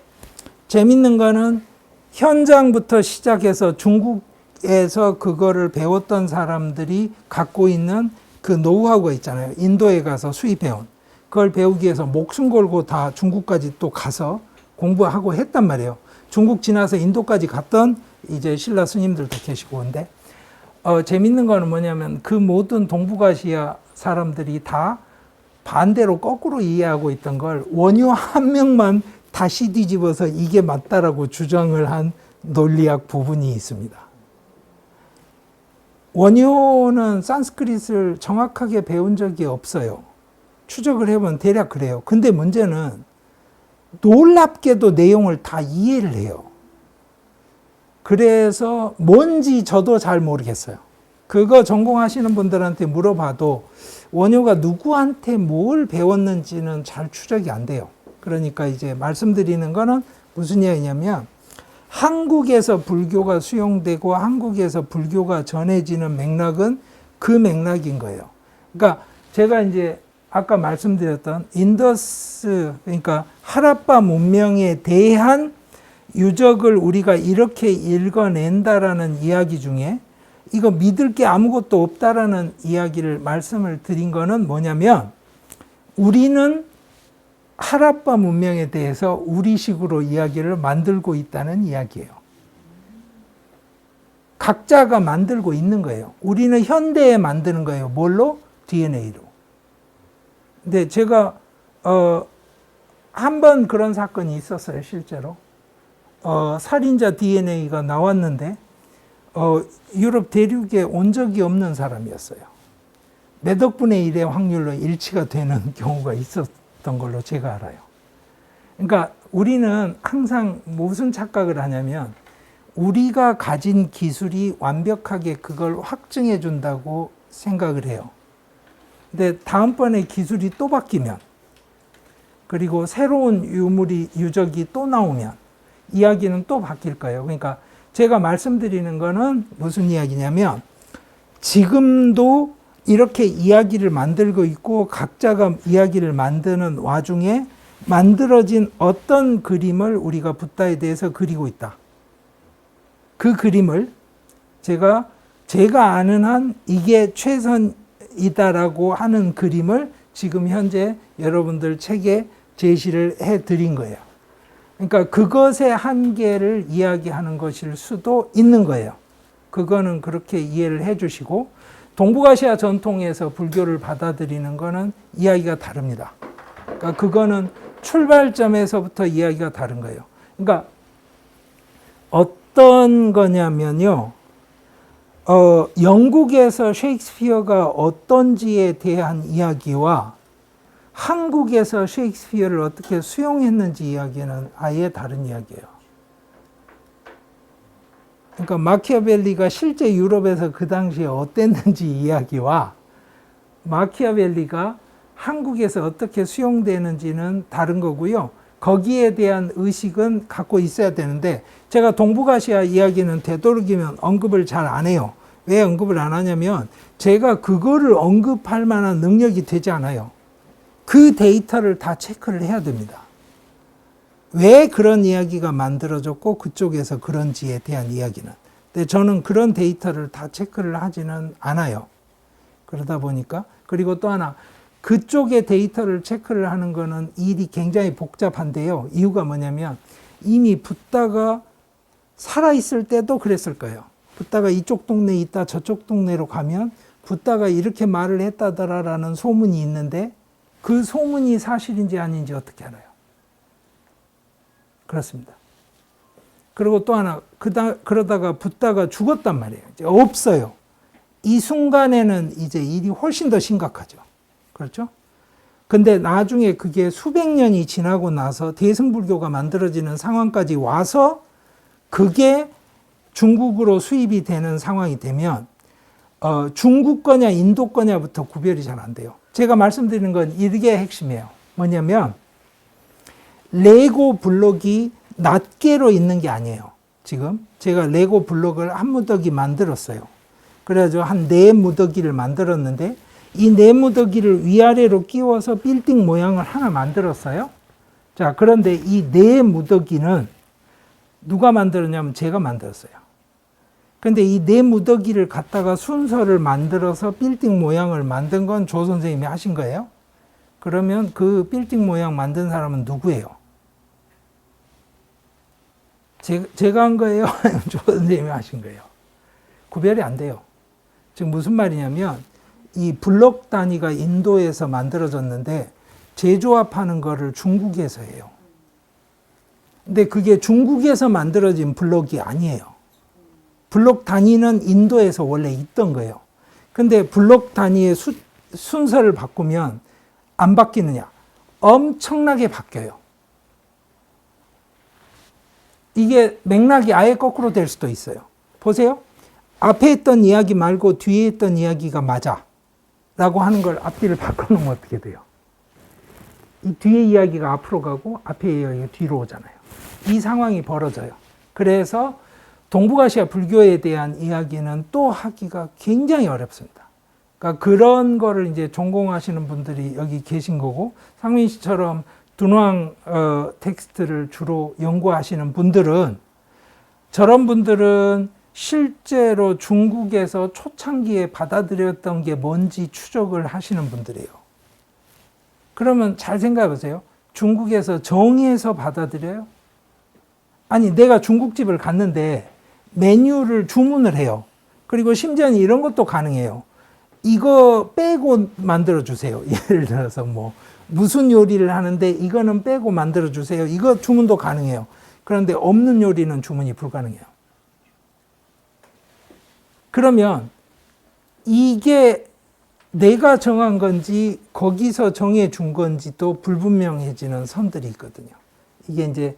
재밌는 거는 현장부터 시작해서 중국에서 그거를 배웠던 사람들이 갖고 있는 그 노하우가 있잖아요. 인도에 가서 수입해온. 그걸 배우기 위해서 목숨 걸고 다 중국까지 또 가서 공부하고 했단 말이에요. 중국 지나서 인도까지 갔던 이제 신라 스님들도 계시고. 근데 재밌는 거는 뭐냐면 그 모든 동북아시아 사람들이 다 반대로 거꾸로 이해하고 있던 걸 원효 한 명만 다시 뒤집어서 이게 맞다라고 주장을 한 논리학 부분이 있습니다. 원효는 산스크릿을 정확하게 배운 적이 없어요. 추적을 해보면 대략 그래요. 근데 문제는 놀랍게도 내용을 다 이해를 해요. 그래서 뭔지 저도 잘 모르겠어요. 그거 전공하시는 분들한테 물어봐도 원효가 누구한테 뭘 배웠는지는 잘 추적이 안 돼요. 그러니까 이제 말씀드리는 거는 무슨 이야기냐면 한국에서 불교가 수용되고 한국에서 불교가 전해지는 맥락은 그 맥락인 거예요. 그러니까 제가 이제 아까 말씀드렸던 인더스, 그러니까 하라파 문명에 대한 유적을 우리가 이렇게 읽어낸다라는 이야기 중에 이거 믿을 게 아무것도 없다라는 이야기를 말씀을 드린 거는 뭐냐면 우리는 하라파 문명에 대해서 우리식으로 이야기를 만들고 있다는 이야기예요. 각자가 만들고 있는 거예요. 우리는 현대에 만드는 거예요. 뭘로? DNA로. 근데 제가 한 번 그런 사건이 있었어요. 실제로. 살인자 DNA가 나왔는데 유럽 대륙에 온 적이 없는 사람이었어요. 몇억 분의 1의 확률로 일치가 되는 경우가 있었던 걸로 제가 알아요. 그러니까 우리는 항상 무슨 착각을 하냐면 우리가 가진 기술이 완벽하게 그걸 확증해 준다고 생각을 해요. 근데 다음번에 기술이 또 바뀌면 그리고 새로운 유적이 또 나오면 이야기는 또 바뀔 거예요. 그러니까 제가 말씀드리는 거는 무슨 이야기냐면 지금도 이렇게 이야기를 만들고 있고 각자가 이야기를 만드는 와중에 만들어진 어떤 그림을 우리가 붓다에 대해서 그리고 있다. 그 그림을 제가 아는 한 이게 최선이다라고 하는 그림을 지금 현재 여러분들 책에 제시를 해 드린 거예요. 그러니까 그것의 한계를 이야기하는 것일 수도 있는 거예요. 그거는 그렇게 이해를 해 주시고 동북아시아 전통에서 불교를 받아들이는 거는 이야기가 다릅니다. 그러니까 그거는 출발점에서부터 이야기가 다른 거예요. 그러니까 어떤 거냐면요. 영국에서 셰익스피어가 어떤지에 대한 이야기와 한국에서 셰익스피어를 어떻게 수용했는지 이야기는 아예 다른 이야기예요. 그러니까 마키아벨리가 실제 유럽에서 그 당시에 어땠는지 이야기와 마키아벨리가 한국에서 어떻게 수용되는지는 다른 거고요. 거기에 대한 의식은 갖고 있어야 되는데 제가 동북아시아 이야기는 되도록이면 언급을 잘 안 해요. 왜 언급을 안 하냐면 제가 그거를 언급할 만한 능력이 되지 않아요. 그 데이터를 다 체크를 해야 됩니다. 왜 그런 이야기가 만들어졌고 그쪽에서 그런지에 대한 이야기는. 근데 저는 그런 데이터를 다 체크를 하지는 않아요. 그러다 보니까 그리고 또 하나 그쪽의 데이터를 체크를 하는 거는 일이 굉장히 복잡한데요. 이유가 뭐냐면 이미 붓다가 살아있을 때도 그랬을 거예요. 붓다가 이쪽 동네에 있다 저쪽 동네로 가면 붓다가 이렇게 말을 했다더라라는 소문이 있는데 그 소문이 사실인지 아닌지 어떻게 알아요? 그렇습니다. 그리고 또 하나 그러다가 붓다가 죽었단 말이에요. 이제 없어요. 이 순간에는 이제 일이 훨씬 더 심각하죠. 그렇죠? 근데 나중에 그게 수백 년이 지나고 나서 대승불교가 만들어지는 상황까지 와서 그게 중국으로 수입이 되는 상황이 되면 중국 거냐 인도 거냐부터 구별이 잘 안 돼요. 제가 말씀드리는 건 이게 핵심이에요. 뭐냐면 레고 블록이 낱개로 있는 게 아니에요. 지금 제가 레고 블록을 한 무더기 만들었어요. 그래가지고 한 4무더기를 만들었는데 이 4무더기를 위아래로 끼워서 빌딩 모양을 하나 만들었어요. 자, 그런데 이 4무더기는 누가 만들었냐면 제가 만들었어요. 근데 이 4무더기를 갖다가 순서를 만들어서 빌딩 모양을 만든 건 조 선생님이 하신 거예요? 그러면 그 빌딩 모양 만든 사람은 누구예요? 제가 한 거예요? 조 선생님이 하신 거예요? 구별이 안 돼요. 지금 무슨 말이냐면 이 블록 단위가 인도에서 만들어졌는데 재조합하는 거를 중국에서 해요. 근데 그게 중국에서 만들어진 블록이 아니에요. 블록 단위는 인도에서 원래 있던 거예요. 근데 블록 단위의 순서를 바꾸면 안 바뀌느냐? 엄청나게 바뀌어요. 이게 맥락이 아예 거꾸로 될 수도 있어요. 보세요. 앞에 했던 이야기 말고 뒤에 했던 이야기가 맞아 라고 하는 걸 앞뒤를 바꿔놓으면 어떻게 돼요? 이 뒤에 이야기가 앞으로 가고 앞에 이야기가 뒤로 오잖아요. 이 상황이 벌어져요. 그래서 동북아시아 불교에 대한 이야기는 또 하기가 굉장히 어렵습니다. 그러니까 그런 거를 이제 전공하시는 분들이 여기 계신 거고, 상민 씨처럼 dunhuang 텍스트를 주로 연구하시는 분들은, 저런 분들은 실제로 중국에서 초창기에 받아들였던 게 뭔지 추적을 하시는 분들이에요. 그러면 잘 생각해 보세요. 중국에서 정의해서 받아들여요? 아니, 내가 중국집을 갔는데 메뉴를 주문을 해요. 그리고 심지어는 이런 것도 가능해요. 이거 빼고 만들어 주세요. 예를 들어서 뭐 무슨 요리를 하는데 이거는 빼고 만들어 주세요. 이거 주문도 가능해요. 그런데 없는 요리는 주문이 불가능해요. 그러면 이게 내가 정한 건지 거기서 정해 준 건지도 불분명해지는 선들이 있거든요. 이게 이제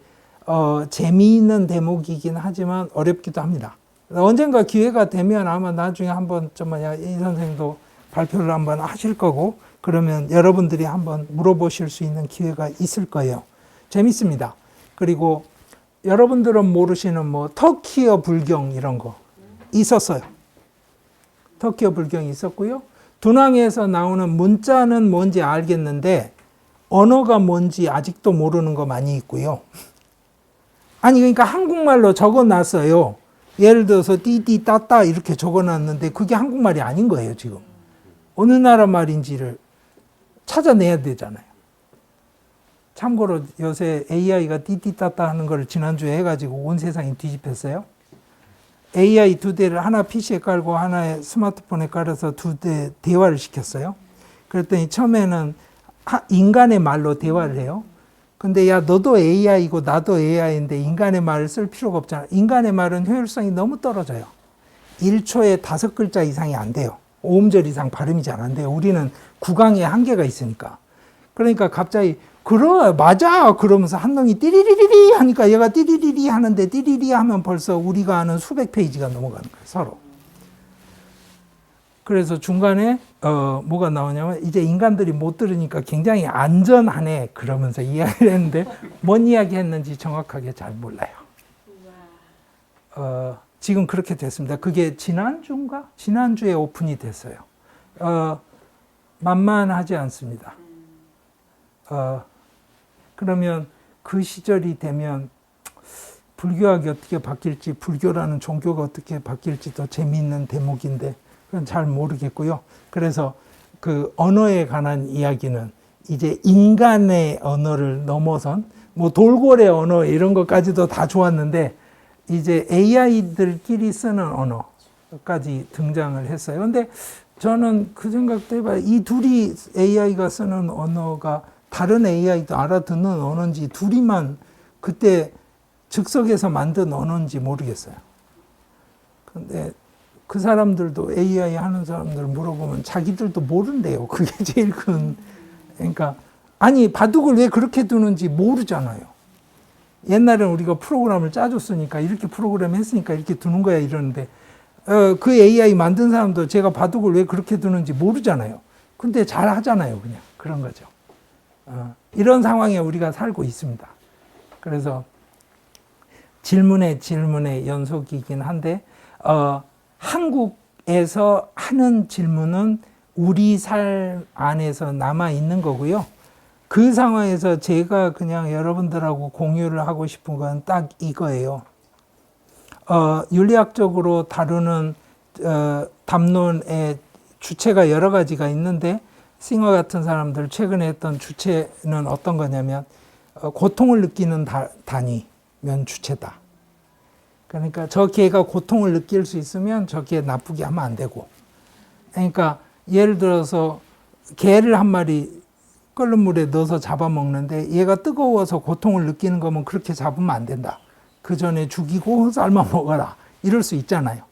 재미있는 대목이긴 하지만 어렵기도 합니다. 언젠가 기회가 되면 아마 나중에 한번 이 선생님도 발표를 한번 하실 거고, 그러면 여러분들이 한번 물어보실 수 있는 기회가 있을 거예요. 재밌습니다. 그리고 여러분들은 모르시는 뭐 터키어 불경 이런 거 있었어요. 터키어 불경이 있었고요. dunhuang에서 나오는 문자는 뭔지 알겠는데 언어가 뭔지 아직도 모르는 거 많이 있고요. 아니, 그러니까 한국말로 적어놨어요. 예를 들어서 띠띠 따따 이렇게 적어놨는데 그게 한국말이 아닌 거예요. 지금 어느 나라 말인지를 찾아내야 되잖아요. 참고로 요새 AI가 띠띠 따따 하는 걸 지난주에 해가지고 온 세상이 뒤집혔어요. AI 2대를 하나 PC에 깔고 하나에 스마트폰에 깔아서 2대 대화를 시켰어요. 그랬더니 처음에는 인간의 말로 대화를 해요. 근데 야, 너도 AI고 나도 AI인데 인간의 말을 쓸 필요가 없잖아. 인간의 말은 효율성이 너무 떨어져요. 1초에 5글자 이상이 안 돼요. 5음절 이상 발음이 잘 안 돼요. 우리는 구강에 한계가 있으니까. 그러니까 갑자기 그래 맞아 그러면서 한 놈이 띠리리리리 하니까 얘가 띠리리리 하는데 띠리리 하면 벌써 우리가 아는 수백 페이지가 넘어가는 거예요. 서로. 그래서 중간에 뭐가 나오냐면 이제 인간들이 못 들으니까 굉장히 안전하네 그러면서 이야기를 했는데 뭔 이야기 했는지 정확하게 잘 몰라요. 지금 그렇게 됐습니다. 그게 지난주인가? 지난주에 오픈이 됐어요. 만만하지 않습니다. 그러면 그 시절이 되면 불교학이 어떻게 바뀔지, 불교라는 종교가 어떻게 바뀔지도 재미있는 대목인데 그건 잘 모르겠고요. 그래서 그 언어에 관한 이야기는 이제 인간의 언어를 넘어선 뭐 돌고래 언어 이런 것까지도 다 좋았는데 이제 AI들끼리 쓰는 언어까지 등장을 했어요. 근데 저는 그 생각도 해봐요. 이 둘이 AI가 쓰는 언어가 다른 AI도 알아듣는 언어인지 둘이만 그때 즉석에서 만든 언어인지 모르겠어요. 근데 그 사람들도 AI 하는 사람들 물어보면 자기들도 모른대요. 그게 제일 큰. 그러니까 아니 바둑을 왜 그렇게 두는지 모르잖아요. 옛날에는 우리가 프로그램을 짜줬으니까 이렇게 프로그램 했으니까 이렇게 두는 거야 이러는데 그 AI 만든 사람도 제가 바둑을 왜 그렇게 두는지 모르잖아요. 근데 잘 하잖아요. 그냥 그런 거죠. 이런 상황에 우리가 살고 있습니다. 그래서 질문의 연속이긴 한데 한국에서 하는 질문은 우리 삶 안에서 남아 있는 거고요. 그 상황에서 제가 그냥 여러분들하고 공유를 하고 싶은 건 딱 이거예요. 윤리학적으로 다루는 담론의 주체가 여러 가지가 있는데 싱어 같은 사람들 최근에 했던 주체는 어떤 거냐면 고통을 느끼는 단위면 주체다. 그러니까 저 개가 고통을 느낄 수 있으면 저 개 나쁘게 하면 안 되고, 그러니까 예를 들어서 개를 한 마리 끓는 물에 넣어서 잡아먹는데 얘가 뜨거워서 고통을 느끼는 거면 그렇게 잡으면 안 된다. 그 전에 죽이고 삶아 먹어라. 이럴 수 있잖아요.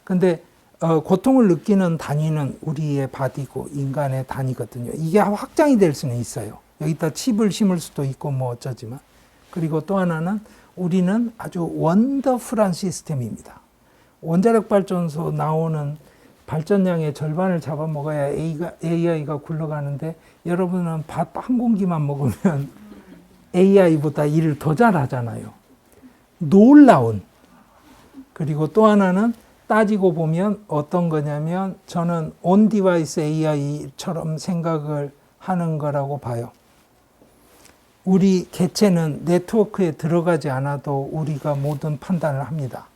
근데 고통을 느끼는 단위는 우리의 바디고 인간의 단위거든요. 이게 확장이 될 수는 있어요. 여기다 칩을 심을 수도 있고 뭐 어쩌지만. 그리고 또 하나는 우리는 아주 원더풀한 시스템입니다. 원자력 발전소 나오는 발전량의 절반을 잡아먹어야 AI가 굴러가는데 여러분은 밥 한 공기만 먹으면 AI보다 일을 더 잘하잖아요. 놀라운. 그리고 또 하나는 따지고 보면 어떤 거냐면 저는 온 디바이스 AI처럼 생각을 하는 거라고 봐요. 우리 개체는 네트워크에 들어가지 않아도 우리가 모든 판단을 합니다.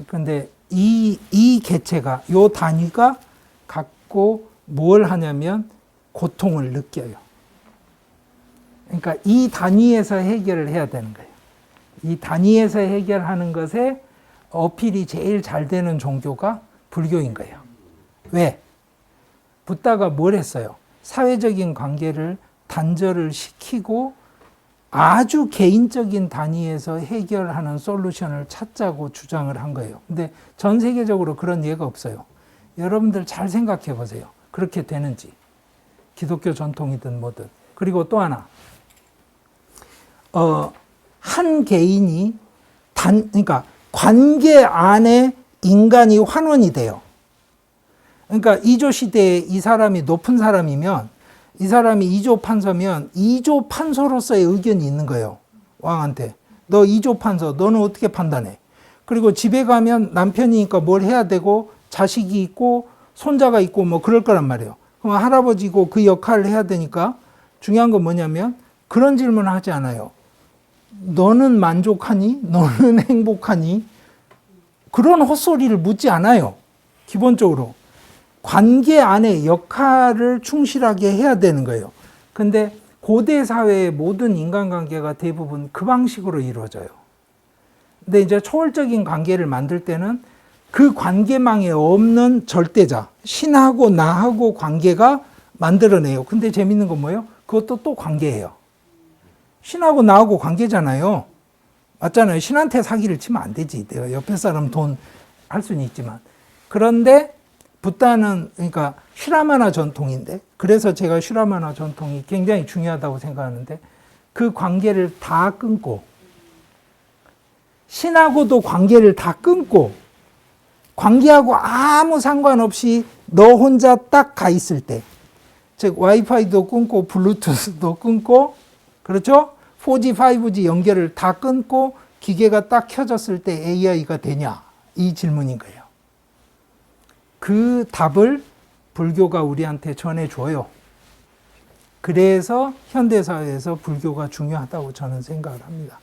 근데 이 개체가, 요 단위가 갖고 뭘 하냐면 고통을 느껴요. 그러니까 이 단위에서 해결을 해야 되는 거예요. 이 단위에서 해결하는 것에 어필이 제일 잘 되는 종교가 불교인 거예요. 왜? 붓다가 뭘 했어요? 사회적인 관계를 단절을 시키고 아주 개인적인 단위에서 해결하는 솔루션을 찾자고 주장을 한 거예요. 근데 전 세계적으로 그런 예가 없어요. 여러분들 잘 생각해 보세요. 그렇게 되는지. 기독교 전통이든 뭐든. 그리고 또 하나. 한 개인이 그러니까 관계 안에 인간이 환원이 돼요. 그러니까 2조 시대에 이 사람이 높은 사람이면 이 사람이 2조 판서면 2조 판서로서의 의견이 있는 거예요. 왕한테. 너 2조 판서, 너는 어떻게 판단해? 그리고 집에 가면 남편이니까 뭘 해야 되고 자식이 있고 손자가 있고 뭐 그럴 거란 말이에요. 그럼 할아버지고 그 역할을 해야 되니까 중요한 건 뭐냐면 그런 질문을 하지 않아요. 너는 만족하니? 너는 행복하니? 그런 헛소리를 묻지 않아요. 기본적으로. 관계 안에 역할을 충실하게 해야 되는 거예요. 근데 고대 사회의 모든 인간관계가 대부분 그 방식으로 이루어져요. 근데 이제 초월적인 관계를 만들 때는 그 관계망에 없는 절대자, 신하고 나하고 관계가 만들어내요. 근데 재밌는 건 뭐예요? 그것도 또 관계예요. 신하고 나하고 관계잖아요. 맞잖아요. 신한테 사기를 치면 안 되지. 내가 옆에 사람 돈 할 수는 있지만. 그런데 붓다는 그러니까 슈라마나 전통인데, 그래서 제가 슈라마나 전통이 굉장히 중요하다고 생각하는데, 그 관계를 다 끊고 신하고도 관계를 다 끊고 관계하고 아무 상관없이 너 혼자 딱 가 있을 때, 즉 와이파이도 끊고 블루투스도 끊고, 그렇죠? 4G, 5G 연결을 다 끊고 기계가 딱 켜졌을 때 AI가 되냐? 이 질문인 거예요. 그 답을 불교가 우리한테 전해줘요. 그래서 현대사회에서 불교가 중요하다고 저는 생각을 합니다.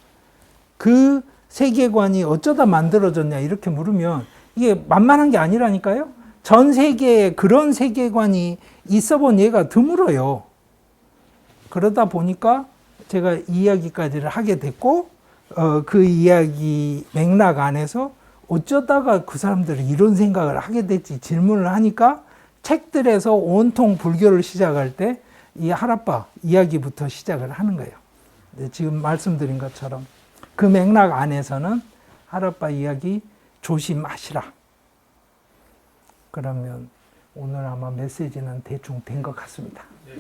그 세계관이 어쩌다 만들어졌냐 이렇게 물으면 이게 만만한 게 아니라니까요. 전 세계에 그런 세계관이 있어 본 예가 드물어요. 그러다 보니까 제가 이야기까지를 하게 됐고, 그 이야기 맥락 안에서 어쩌다가 그 사람들이 이런 생각을 하게 됐지 질문을 하니까 책들에서 온통 불교를 시작할 때 이 하라빠 이야기부터 시작을 하는 거예요. 지금 말씀드린 것처럼 그 맥락 안에서는 하라빠 이야기 조심하시라. 그러면 오늘 아마 메시지는 대충 된 것 같습니다. 네.